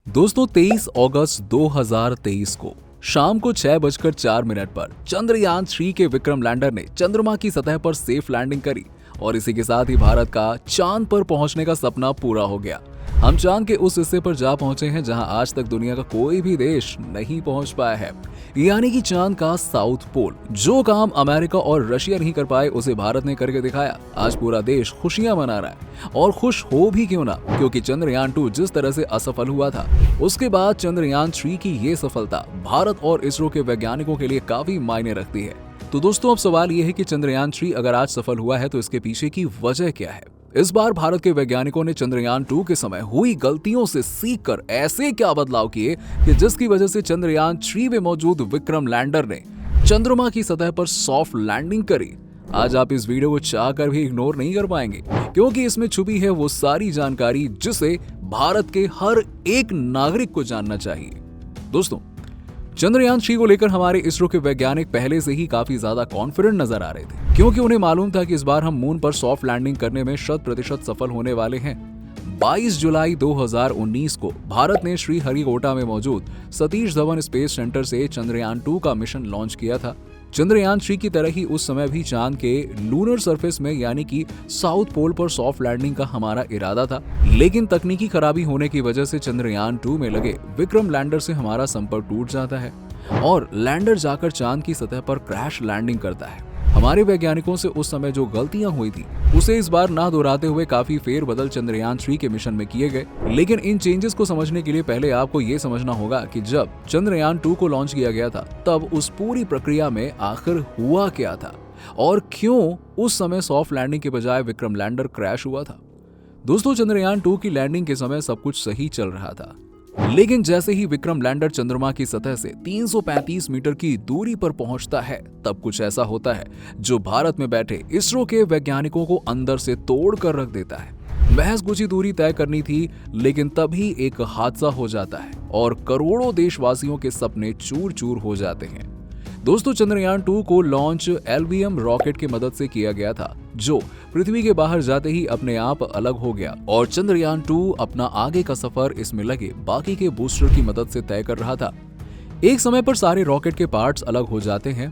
दोस्तों 23 अगस्त 2023 को शाम को 6:04 पर चंद्रयान 3 के विक्रम लैंडर ने चंद्रमा की सतह पर सेफ लैंडिंग करी और इसी के साथ ही भारत का चांद पर पहुंचने का सपना पूरा हो गया। हम चांद के उस हिस्से पर जा पहुंचे हैं जहां आज तक दुनिया का कोई भी देश नहीं पहुंच पाया है, यानी कि चांद का साउथ पोल। जो काम अमेरिका और रशिया नहीं कर पाए उसे भारत ने करके दिखाया। आज पूरा देश खुशियां मना रहा है और खुश हो भी क्यों ना, क्योंकि चंद्रयान 2 जिस तरह से असफल हुआ था, उसके बाद चंद्रयान 3 की ये सफलता भारत और इसरो के वैज्ञानिकों के लिए काफी मायने रखती है। तो दोस्तों अब सवाल ये है कि चंद्रयान 3 अगर आज सफल हुआ है तो इसके पीछे की वजह क्या है। इस बार भारत के वैज्ञानिकों ने चंद्रयान 2 के समय हुई गलतियों से सीखकर ऐसे क्या बदलाव किए कि जिसकी वजह से चंद्रयान 3 में मौजूद विक्रम लैंडर ने चंद्रमा की सतह पर सॉफ्ट लैंडिंग करी। आज आप इस वीडियो को चाहकर भी इग्नोर नहीं कर पाएंगे, क्योंकि इसमें छुपी है वो सारी जानकारी जिसे भारत के हर एक नागरिक को जानना चाहिए। दोस्तों चंद्रयान 3 को लेकर हमारे इसरो के वैज्ञानिक पहले से ही काफी ज्यादा कॉन्फिडेंट नजर आ रहे थे, क्योंकि उन्हें मालूम था कि इस बार हम मून पर सॉफ्ट लैंडिंग करने में 100% सफल होने वाले हैं। 22 जुलाई 2019 को भारत ने श्रीहरिकोटा में मौजूद सतीश धवन स्पेस सेंटर से चंद्रयान 2 का मिशन लॉन्च किया था। चंद्रयान 3 की तरह ही उस समय भी चांद के लूनर सरफेस में यानी कि साउथ पोल पर सॉफ्ट लैंडिंग का हमारा इरादा था, लेकिन तकनीकी खराबी होने की वजह से चंद्रयान 2 में लगे विक्रम लैंडर से हमारा संपर्क टूट जाता है और लैंडर जाकर चांद की सतह पर क्रैश लैंडिंग करता है। हमारे वैज्ञानिकों से उस समय जो गलतियां हुई थी उसे इस बार ना दोहराते हुए काफी फेरबदल चंद्रयान 3 के मिशन में किए गए। लेकिन इन चेंजेस को समझने के लिए पहले आपको ये समझना होगा कि जब चंद्रयान 2 को लॉन्च किया गया था तब उस पूरी प्रक्रिया में आखिर हुआ क्या था और क्यों उस समय सॉफ्ट लैंडिंग के बजाय विक्रम लैंडर क्रैश हुआ था। दोस्तों चंद्रयान 2 की लैंडिंग के समय सब कुछ सही चल रहा था, लेकिन जैसे ही विक्रम लैंडर चंद्रमा की सतह से 335 मीटर की दूरी पर पहुंचता है तब कुछ ऐसा होता है जो भारत में बैठे इसरो के वैज्ञानिकों को अंदर से तोड़ कर रख देता है। महज कुछ ही दूरी तय करनी थी, लेकिन तभी एक हादसा हो जाता है और करोड़ों देशवासियों के सपने चूर चूर हो जाते हैं। दोस्तों चंद्रयान 2 को लॉन्च LVM रॉकेट की मदद से किया गया था, जो पृथ्वी के बाहर जाते ही अपने आप अलग हो गया और चंद्रयान 2 अपना आगे का सफर इसमें लगे बाकी के बूस्टर की मदद से तय कर रहा था। एक समय पर सारे रॉकेट के पार्ट्स अलग हो जाते हैं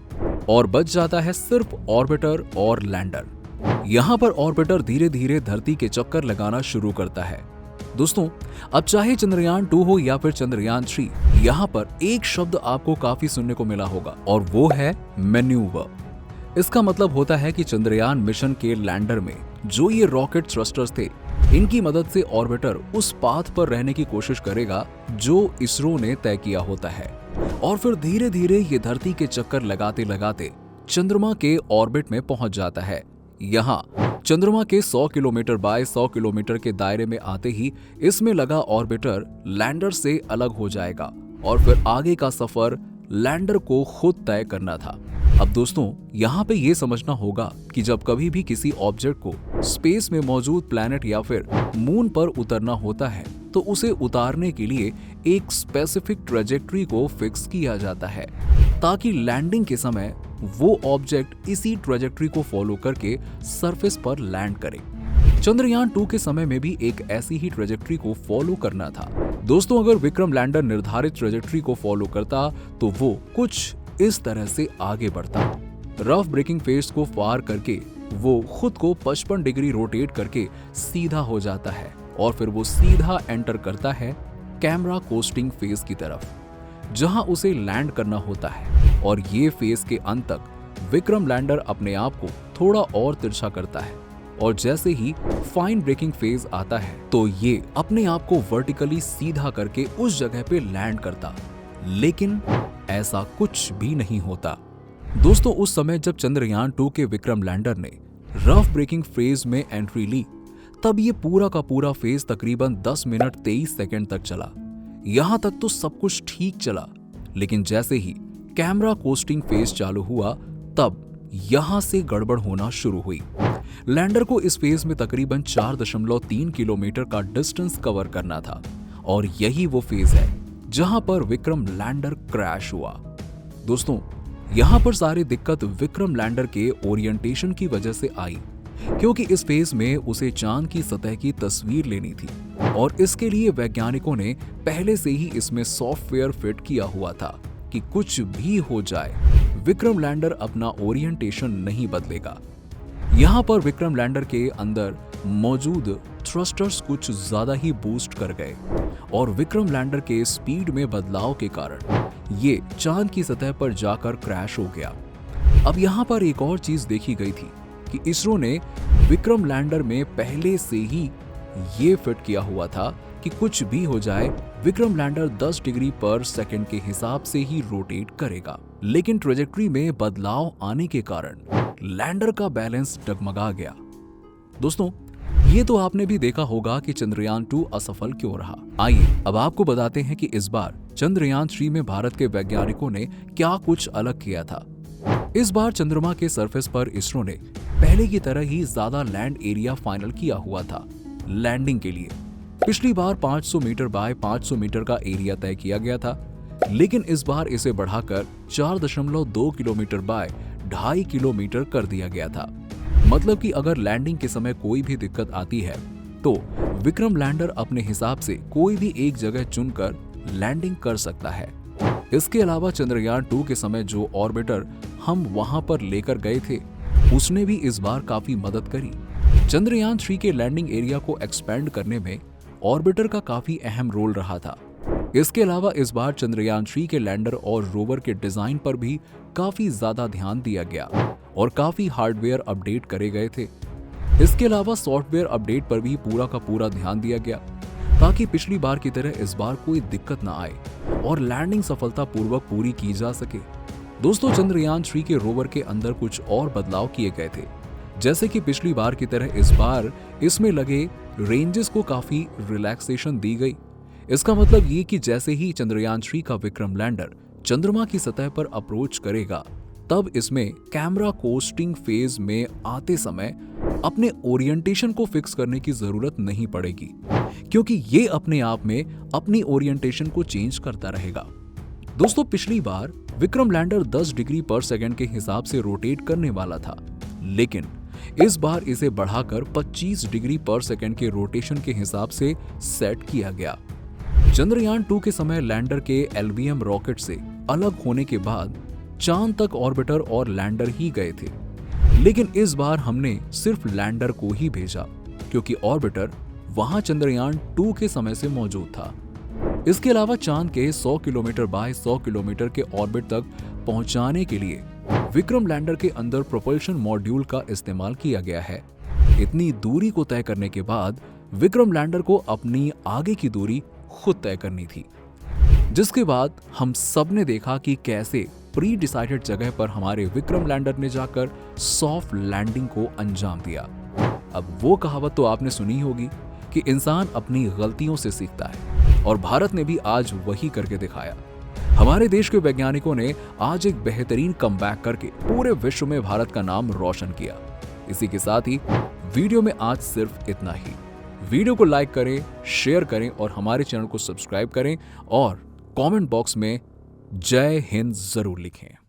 और बच जाता है सिर्फ ऑर्बिटर और लैंडर। यहाँ पर ऑर्बिटर धीरे धीरे धरती के चक्कर लगाना शुरू करता है। दोस्तों अब चाहे चंद्रयान 2 हो या फिर चंद्रयान 3, यहाँ पर एक शब्द आपको काफी सुनने को मिला होगा और वो है मैन्यूवर। इसका मतलब होता है कि चंद्रयान मिशन के लैंडर में जो ये रॉकेट थ्रस्टर्स थे, इनकी मदद से ऑर्बिटर उस पाथ पर रहने की कोशिश करेगा जो इसरो ने तय किया होता है और फिर धीरे धीरे ये धरती के चक्कर लगाते लगाते चंद्रमा के ऑर्बिट में पहुंच जाता है। यहाँ चंद्रमा के 100 किलोमीटर बाय 100 किलोमीटर के दायरे में आते ही इसमें लगा ऑर्बिटर लैंडर से अलग हो जाएगा और फिर आगे का सफर लैंडर को खुद तय करना था। अब दोस्तों यहाँ पे ये समझना होगा कि जब कभी भी किसी ऑब्जेक्ट को स्पेस में मौजूद प्लैनेट या फिर मून पर उतरना होता है तो उसे उतारने के लिए एक स्पेसिफिक ट्रेजेक्ट्री को फिक्स किया जाता है, ताकि लैंडिंग के समय वो ऑब्जेक्ट इसी ट्रेजेक्ट्री को फॉलो करके सरफेस पर लैंड करे। चंद्रयान 2 के समय में भी एक ऐसी ही ट्रेजेक्ट्री को फॉलो करना था। दोस्तों अगर विक्रम लैंडर निर्धारित ट्रेजेक्ट्री को फॉलो करता तो वो कुछ इस तरह से आगे बढ़ता। रफ ब्रेकिंग फेज को पार करके वो खुद को 55 डिग्री रोटेट करके सीधा हो जाता है और फिर वो सीधा एंटर करता है कैमरा कोस्टिंग फेज की तरफ, जहां उसे लैंड करना होता है और ये फेज के अंत तक विक्रम लैंडर अपने आप को थोड़ा और तिरछा करता है और जैसे ही फाइन ब्रेकिंग फेज आता है तो ये अपने आप को वर्टिकली सीधा करके उस जगह पे लैंड करता, लेकिन ऐसा कुछ भी नहीं होता। दोस्तों उस समय जब चंद्रयान 2 के विक्रम लैंडर ने रफ ब्रेकिंग फेज में एंट्री ली तब ये पूरा का पूरा फेज तकरीबन 10 मिनट 23 सेकंड तक चला। यहाँ तक तो सब कुछ ठीक चला, लेकिन जैसे ही कैमरा कोस्टिंग फेज चालू हुआ तब यहाँ से गड़बड़ होना शुरू हुई। लैंडर को इस फेज में तकरीबन 4.3 किलोमीटर का डिस्टेंस कवर करना था और यही वो फेज है जहां पर विक्रम लैंडर क्रैश हुआ। दोस्तों यहाँ पर सारी दिक्कत विक्रम लैंडर के ओरिएंटेशन की वजह से आई। क्योंकि इस फेज में उसे चांद की सतह की तस्वीर लेनी थी और इसके लिए वैज्ञानिकों ने पहले से ही इसमें सॉफ्टवेयर फिट किया हुआ था कि कुछ भी हो जाए विक्रम लैंडर अपना ओरिएंटेशन नहीं बदलेगा। यहाँ पर विक्रम लैंडर के अंदर मौजूद थ्रस्टर्स कुछ ज्यादा ही बूस्ट कर गए और विक्रम लैंडर के स्पीड में बदलाव के कारण ये चांद की सतह पर जाकर क्रैश हो गया। अब यहाँ पर एक और चीज देखी गई थी कि इसरो ने विक्रम लैंडर में पहले से ही ये फिट किया हुआ था कि कुछ भी हो जाए विक्रम लैंडर 10 डिग्री पर सेकंड के हिसाब से ही रोटेट करेगा। लेकिन ट्रेजेक्ट्री में बदलाव आने के कारण लैंडर का बैलेंस डगमगा गया। दोस्तों, ये तो आपने भी देखा होगा कि चंद्रयान 2 असफल क्यों रहा। आइए अब आपको बताते हैं कि इस बार चंद्रयान 3 में भारत के वैज्ञानिकों ने क्या कुछ अलग किया था। इस बार चंद्रमा के सरफेस पर इसरो ने पहले की तरह ही ज्यादा लैंड एरिया फाइनल किया हुआ था लैंडिंग के लिए। पिछली बार 500 मीटर बाय 500 मीटर का एरिया तय किया गया था, लेकिन इस बार इसे बढ़ाकर 4.2 किलोमीटर बाय 2.5 किलोमीटर कर दिया गया था। मतलब कि अगर लैंडिंग के समय कोई भी दिक्कत आती है तो विक्रम लैंडर अपने हिसाब से कोई भी एक जगह चुनकर लैंडिंग कर सकता है। इसके अलावा चंद्रयान 2 के समय जो ऑर्बिटर हम वहां पर लेकर गए थे उसने भी इस बार काफी मदद करी। चंद्रयान 3 के लैंडिंग एरिया को एक्सपेंड करने में ऑर्बिटर का काफी अहम रोल रहा था। इसके अलावा इस बार चंद्रयान 3 के लैंडर और रोवर के डिजाइन पर भी काफी ज्यादा ध्यान दिया गया और काफी हार्डवेयर अपडेट करे गए थे। इसके अलावा सॉफ्टवेयर अपडेट पर भी पूरा का पूरा ध्यान दिया गया ताकि पिछली बार की तरह इस बार कोई दिक्कत ना आए और लैंडिंग सफलतापूर्वक पूरी की जा सके। दोस्तों, चंद्रयान 3 के रोवर के अंदर कुछ और बदलाव किए गए थे, जैसे कि पिछली बार की तरह इस बार इसमें लगे रेंजेस को काफी रिलैक्सेशन दी गई। इसका मतलब ये कि जैसे ही चंद्रयान 3 का विक्रम लैंडर चंद्रमा की सतह पर अप्रोच करेगा तब इसमें कैमरा कोस्टिंग फेज में आते समय अपने ओरिएंटेशन को फिक्स करने की जरूरत नहीं पड़ेगी, क्योंकि ये अपने आप में अपनी ओरिएंटेशन को चेंज करता रहेगा। दोस्तों, पिछली बार विक्रम लैंडर 10 डिग्री पर सेकंड के हिसाब से रोटेट करने वाला था, लेकिन इस बार इसे बढ़ाकर 25 डिग्री पर सेकंड के रोटेशन के हिसाब से सेट किया गया। चंद्रयान 2 के समय लैंडर के LVM रॉकेट से अलग होने के बाद चांद तक ऑर्बिटर और लैंडर ही गए थे, लेकिन इस बार हमने सिर्फ लैंडर को ही भेजा क्योंकि ऑर्बिटर वहां चंद्रयान 2 के समय से मौजूद था। इसके अलावा चांद के 100 किलोमीटर बाय 100 किलोमीटर के ऑर्बिट तक पहुंचाने के लिए विक्रम लैंडर के अंदर प्रोपल्शन मॉड्यूल का इस्तेमाल किया गया है। इतनी दूरी को तय करने के बाद विक्रम लैंडर को अपनी आगे की दूरी खुद तय करनी थी, जिसके बाद हम सब ने देखा कि कैसे प्री डिसाइडेड जगह पर हमारे विक्रम लैंडर ने जाकर सॉफ्ट लैंडिंग को अंजाम दिया। अब वो कहावत तो आपने सुनी होगी कि इंसान अपनी गलतियों से सीखता है, और भारत ने भी आज वही करके दिखाया। हमारे देश के वैज्ञानिकों ने आज एक बेहतरीन कमबैक करके पूरे विश्व में भारत का नाम रोशन किया। इसी के साथ ही वीडियो में आज सिर्फ इतना ही। वीडियो को लाइक करें, शेयर करें और हमारे चैनल को सब्सक्राइब करें और कमेंट बॉक्स में जय हिंद जरूर लिखें।